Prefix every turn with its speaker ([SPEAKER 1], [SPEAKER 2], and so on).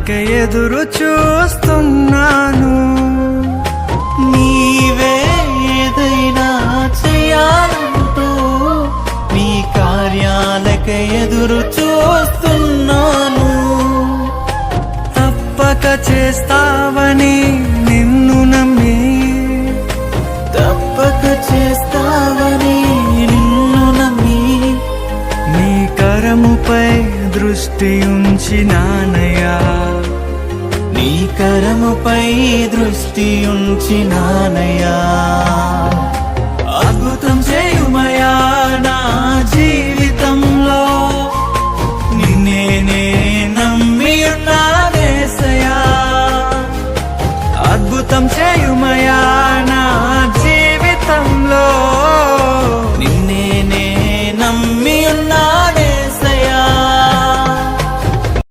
[SPEAKER 1] కార్యాలకై ఎదురు చూస్తున్నాను.
[SPEAKER 2] నీవే ఏదైనా చేయాలంటూ నీ కార్యాలకై ఎదురు చూస్తున్నాను.
[SPEAKER 1] తప్పక చేస్తావని నిన్ను నమ్మి,
[SPEAKER 2] తప్పక చేస్తావని నిన్ను నమ్మి,
[SPEAKER 1] నీ కరముపై దృష్టి ఉంచినానయ్యా,
[SPEAKER 2] నీ కరముపై దృష్టి ఉంచినానయ్యా.